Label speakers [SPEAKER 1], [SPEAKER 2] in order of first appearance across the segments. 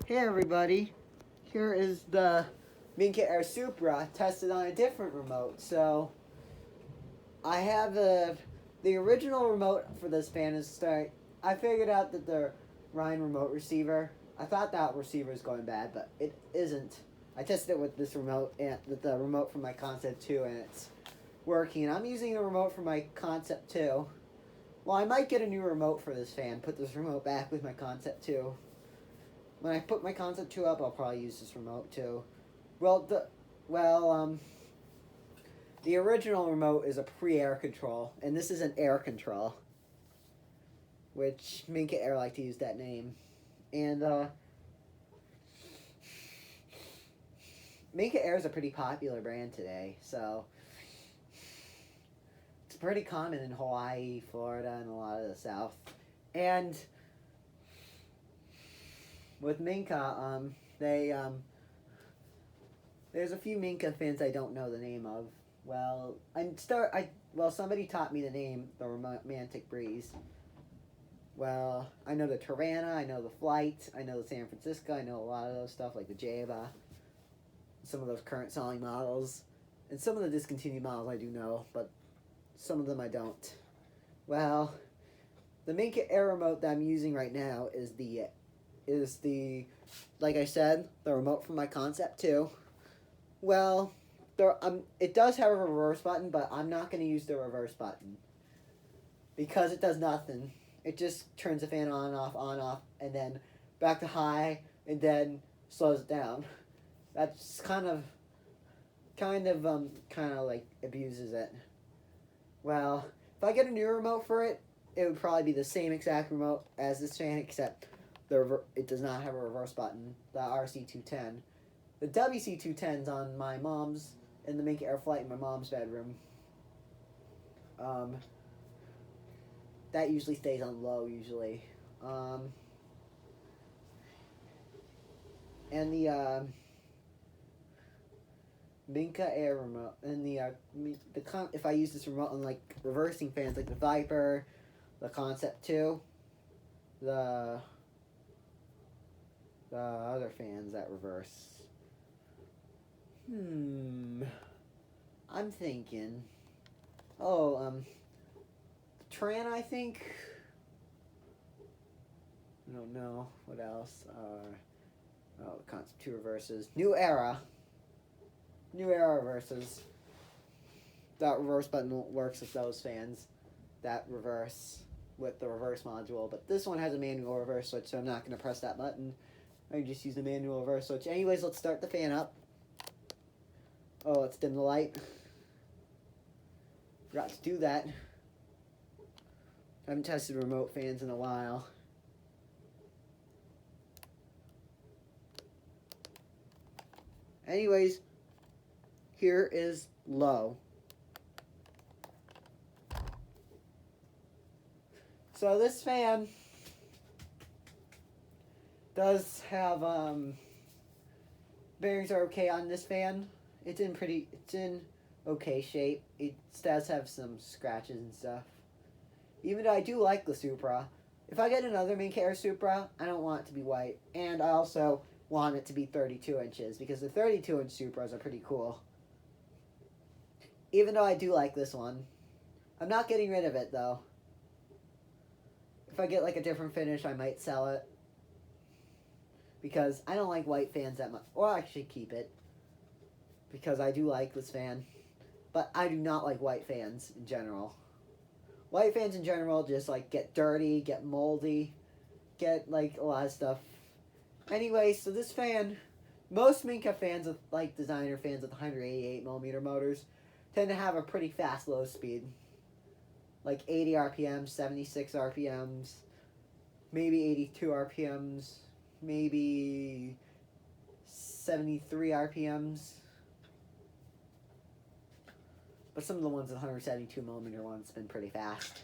[SPEAKER 1] Hey everybody, here is the Minka Aire Supra tested on a different remote. So I have the original remote for this fan is start. I figured out that the Ryan remote receiver. I thought that receiver was going bad, but it isn't. I tested it with this remote and with the remote from my Concept 2, and it's working. I'm using the remote from my Concept 2. Well, I might get a new remote for this fan. Put this remote back with my Concept 2. When I put my Concept 2 up, I'll probably use this remote too. Well, the original remote is a pre-air control, and this is an air control, which Minka Aire like to use that name. And Minka Aire is a pretty popular brand today, so it's pretty common in Hawaii, Florida, and a lot of the South. And with Minka, there's a few Minka fans I don't know the name of. Somebody taught me the name, the Romantic Breeze. Well, I know the Tirana, I know the Flight, I know the San Francisco, I know a lot of those stuff, like the Java, some of those current selling models, and some of the discontinued models I do know, but some of them I don't. Well, the Minka Aire remote that I'm using right now is the, like I said, the remote from my Concept 2. Well, it does have a reverse button, but I'm not going to use the reverse button because it does nothing. It just turns the fan on, off, and then back to high, and then slows it down. That's kind of like abuses it. Well, if I get a new remote for it, it would probably be the same exact remote as this fan, except it does not have a reverse button. The RC210, the WC210's on my mom's in the Minka Aire Flight in my mom's bedroom. That usually stays on low usually. And the Minka Aire remote, and if I use this remote on like reversing fans like the Viper, the Concept 2, the other fans that reverse. I'm thinking. Tran, I think. I don't know. What else? Concept 2 reverses. New Era reverses. That reverse button works with those fans that reverse with the reverse module, but this one has a manual reverse switch, so I'm not going to press that button. I can just use the manual reverse switch. Anyways, let's start the fan up. Oh, let's dim the light. Forgot to do that. I haven't tested remote fans in a while. Anyways, here is low. So this fan does have bearings are okay on this fan. It's in okay shape. It does have some scratches and stuff. Even though I do like the Supra, if I get another Minka Aire Supra, I don't want it to be white, and I also want it to be 32 inches because the 32-inch Supras are pretty cool. Even though I do like this one, I'm not getting rid of it though. If I get like a different finish, I might sell it because I don't like white fans that much. Or I should keep it because I do like this fan, but I do not like white fans in general. White fans in general just like get dirty, get moldy, get like a lot of stuff. Anyway, so this fan, most Minka fans with like designer fans with 188mm motors tend to have a pretty fast low speed. Like 80 RPMs, 76 RPMs, maybe 82 RPMs, maybe 73 RPMs. But some of the ones with 172mm ones have been pretty fast.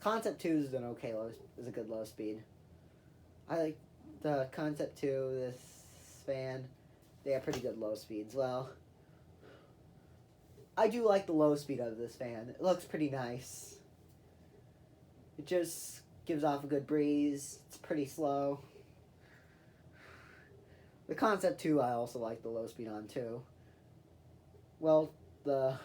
[SPEAKER 1] Concept 2 is a good low speed. I like the Concept 2, this fan, they have pretty good low speeds. Well, I do like the low speed of this fan. It looks pretty nice. It just gives off a good breeze. It's pretty slow. The Concept 2 I also like the low speed on too. Well, the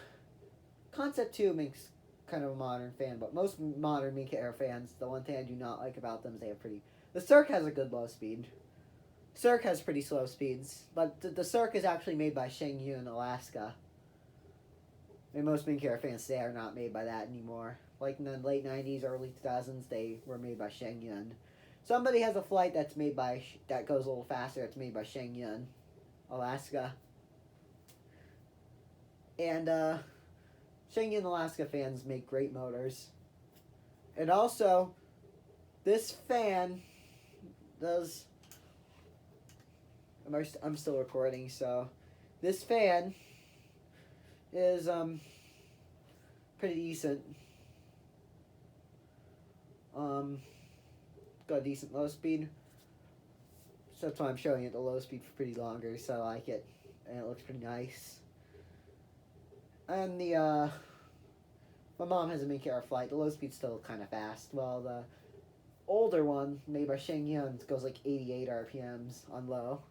[SPEAKER 1] Concept 2 makes kind of a modern fan, but most modern Minka Aire fans, the one thing I do not like about them is they have pretty... The Cirque has a good low speed. Cirque has pretty slow speeds, but the Cirque is actually made by Shengyu in Alaska. And most Minka Aire fans today are not made by that anymore. Like in the late 90s, early 2000s, they were made by Shenyun. Somebody has a flight that's made by, that goes a little faster, it's made by Shenyun, Alaska. And, Shenyun, Alaska fans make great motors. And also, this fan does... I'm still recording, so... This fan is, pretty decent. Got a decent low speed. So that's why I'm showing it the low speed for pretty longer, so I like it. And it looks pretty nice. And the, my mom has a Minka Aire flight. The low speed's still kind of fast. Well, the older one, made by Shenyun, goes like 88 RPMs on low.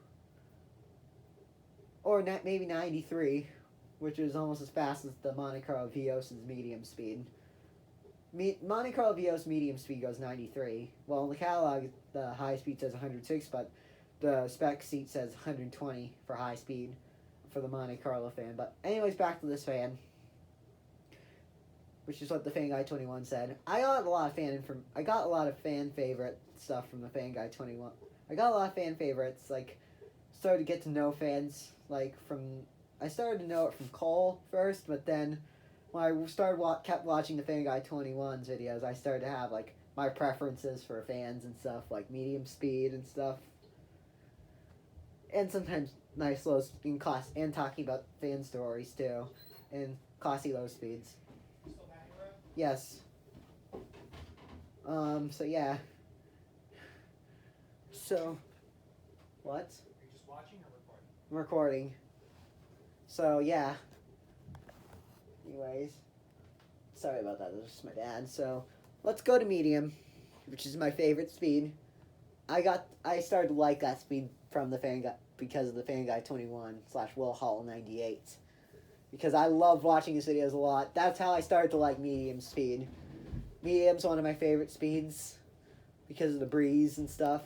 [SPEAKER 1] Or maybe 93, which is almost as fast as the Monte Carlo Vios's medium speed. Monte Carlo Vios medium speed goes 93. Well, in the catalog, the high speed says 106, but the spec sheet says 120 for high speed for the Monte Carlo fan. But anyways, back to this fan, which is what the Fan Guy 21 said. I got a lot of fan favorite stuff from the Fan Guy 21. I got a lot of fan favorites. Like, started to get to know fans. Like I started to know it from Cole first, but then when I kept watching the Fan Guy 21's videos, I started to have like my preferences for fans and stuff, like medium speed and stuff, and sometimes nice low in cost, and talking about fan stories too, and classy low speeds.
[SPEAKER 2] Still back in row?
[SPEAKER 1] Yes. So yeah. So, what?
[SPEAKER 2] Are you just watching or recording?
[SPEAKER 1] I'm recording. So yeah. Anyways, sorry about that. That's just my dad. So let's go to medium, which is my favorite speed. I started to like that speed from the Fan Guy because of the Fan Guy 21 / Will Hall 98. Because I love watching his videos a lot. That's how I started to like medium speed. Medium's one of my favorite speeds because of the breeze and stuff.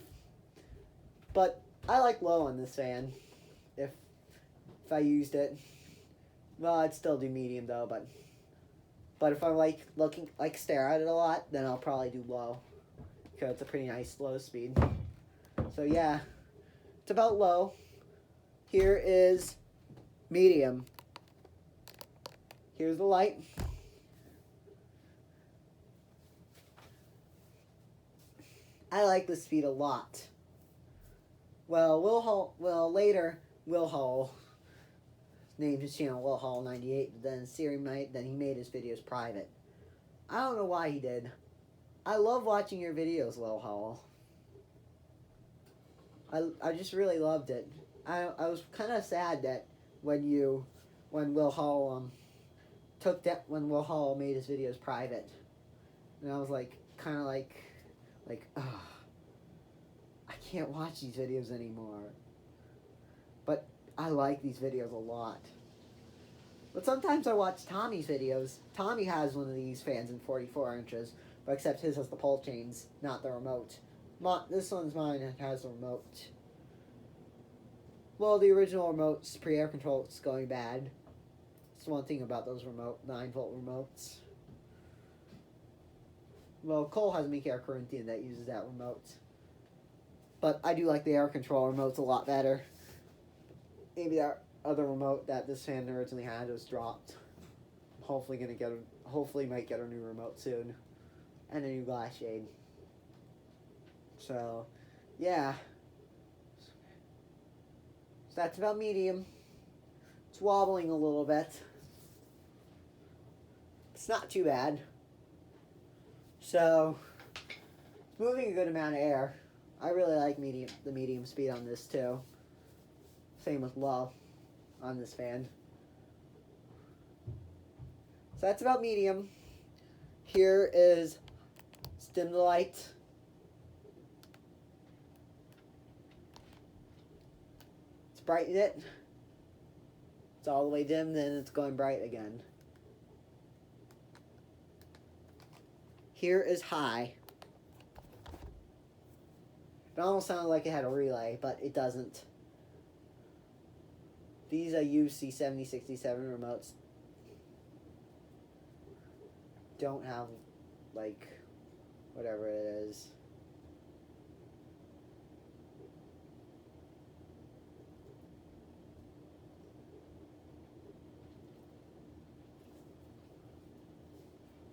[SPEAKER 1] But I like low on this fan. If I used it. Well, I'd still do medium though, but if I stare at it a lot, then I'll probably do low, because it's a pretty nice low speed. So yeah, it's about low. Here is medium. Here's the light. I like this speed a lot. Well, later Will Hall named his channel Will Hall 98, but then he made his videos private. I don't know why he did. I love watching your videos, Will Hall. I just really loved it. I was kind of sad that when Will Hall Will Hall made his videos private, and I was like ugh, I can't watch these videos anymore. But I like these videos a lot. But sometimes I watch Tommy's videos. Tommy has one of these fans in 44 inches, but except his has the pull chains, not the remote. This one's mine, it has a remote. Well, the original remote's pre-air control is going bad. That's one thing about those 9-volt remotes. Well, Cole has a Minka Aire Corinthian that uses that remote. But I do like the air control remotes a lot better. Maybe that other remote that this fan originally had was dropped. Hopefully might get a new remote soon. And a new glass shade. So, yeah. So that's about medium. It's wobbling a little bit. It's not too bad. So, it's moving a good amount of air. I really like the medium speed on this too. Same with low on this fan. So that's about medium. Here is dim the light. brighten it. It's all the way dim, then it's going bright again. Here is high. It almost sounded like it had a relay, but it doesn't. These are UC7067 remotes. Don't have, like, whatever it is.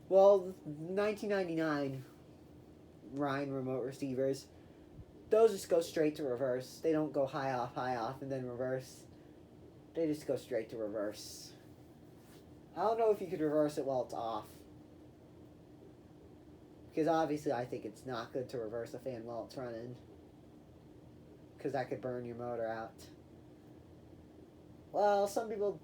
[SPEAKER 1] Well, 1999 Rhine remote receivers, those just go straight to reverse. They don't go high off, and then reverse. They just go straight to reverse. I don't know if you could reverse it while it's off. Because obviously I think it's not good to reverse a fan while it's running. Because that could burn your motor out. Well, some people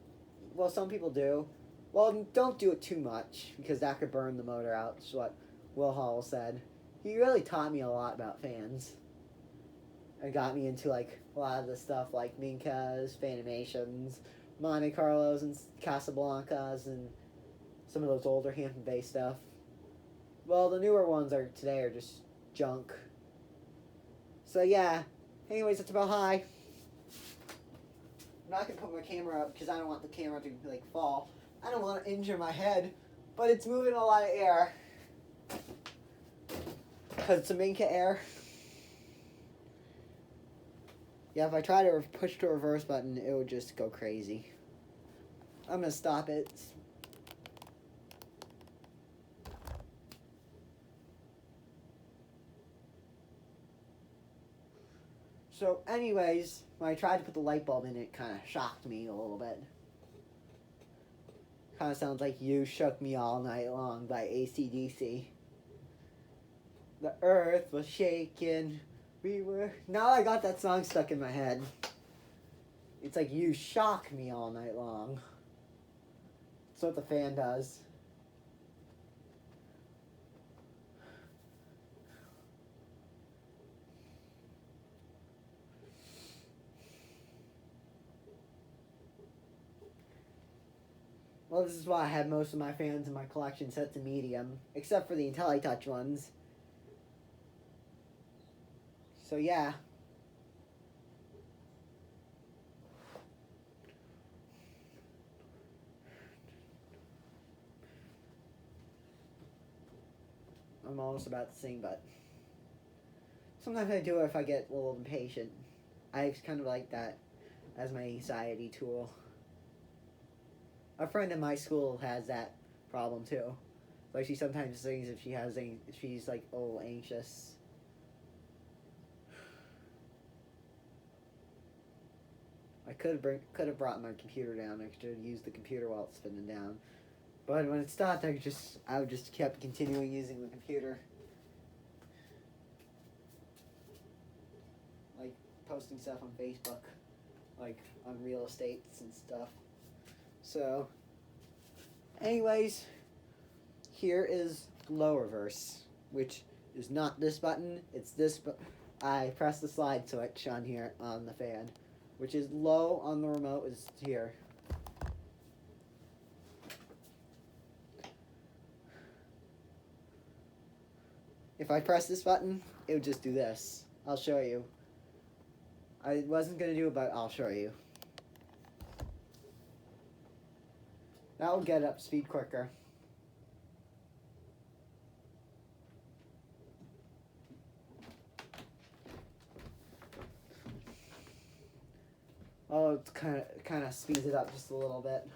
[SPEAKER 1] do. Well, don't do it too much, because that could burn the motor out, is what Will Hall said. He really taught me a lot about fans. And got me into, like, a lot of the stuff, like Minkas, Fanimations, Monte Carlos, and Casablancas, and some of those older Hampton Bay stuff. Well, the newer ones today are just junk. So, yeah. Anyways, that's about high. I'm not going to put my camera up, because I don't want the camera to, like, fall. I don't want to injure my head, but it's moving a lot of air. Because it's a Minka Aire. Yeah, if I try to push the reverse button, it would just go crazy. I'm going to stop it. So, anyways, when I tried to put the light bulb in, it kind of shocked me a little bit. Kind of sounds like You Shook Me All Night Long by AC/DC. The earth was shaking. Now I got that song stuck in my head. It's like You Shock Me All Night Long. That's what the fan does. Well, this is why I have most of my fans in my collection set to medium, except for the IntelliTouch ones. So yeah. I'm almost about to sing, but sometimes I do it if I get a little impatient. I kind of like that as my anxiety tool. A friend in my school has that problem too. Like she sometimes sings if she's like a little anxious. I could have brought my computer down. I could have used the computer while it's spinning down. But when it stopped, I would just kept continuing using the computer. Like posting stuff on Facebook, like on real estates and stuff. So, anyways, here is low reverse, which is not this button, it's this I press the slide switch on here on the fan, which is low on the remote is here. If I press this button, it would just do this. I'll show you. I wasn't going to do it, but I'll show you. That will get up to speed quicker. Oh, it kind of speeds it up just a little bit.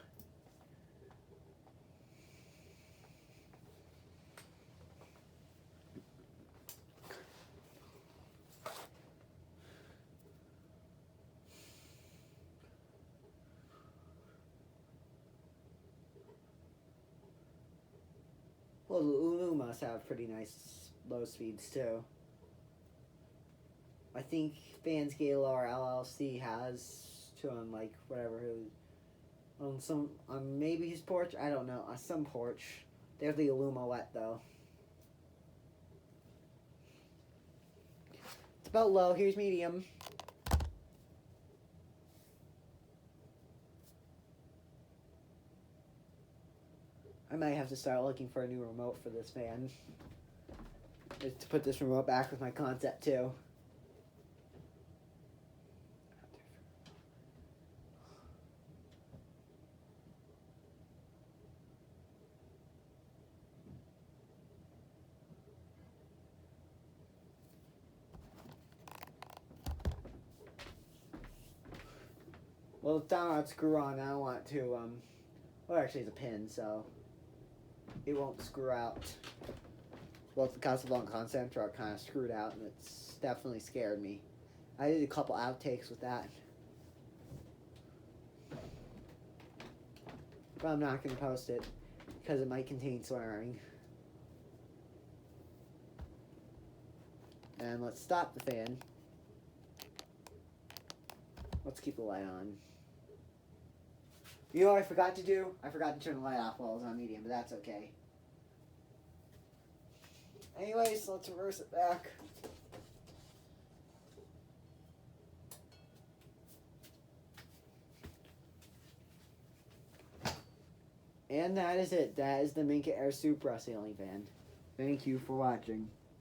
[SPEAKER 1] Well, the Lumas have pretty nice low speeds too. I think Fans Gaylor LLC has to on like whatever on maybe his porch. I don't know, on some porch. There's the Illuma wet though. It's about low. Here's medium. I might have to start looking for a new remote for this fan. Just to put this remote back with my concept too. Well, it's down on screw on. I don't want it to, well, actually, it's a pin, so it won't screw out. Both the Casablanca concept are kind of screwed out, and it's definitely scared me. I did a couple outtakes with that. But I'm not going to post it, because it might contain swearing. And let's stop the fan. Let's keep the light on. You know what I forgot to do? I forgot to turn the light off while I was on medium, but that's okay. Anyways, let's reverse it back. And that is it. That is the Minka Aire Supra ceiling fan. Thank you for watching.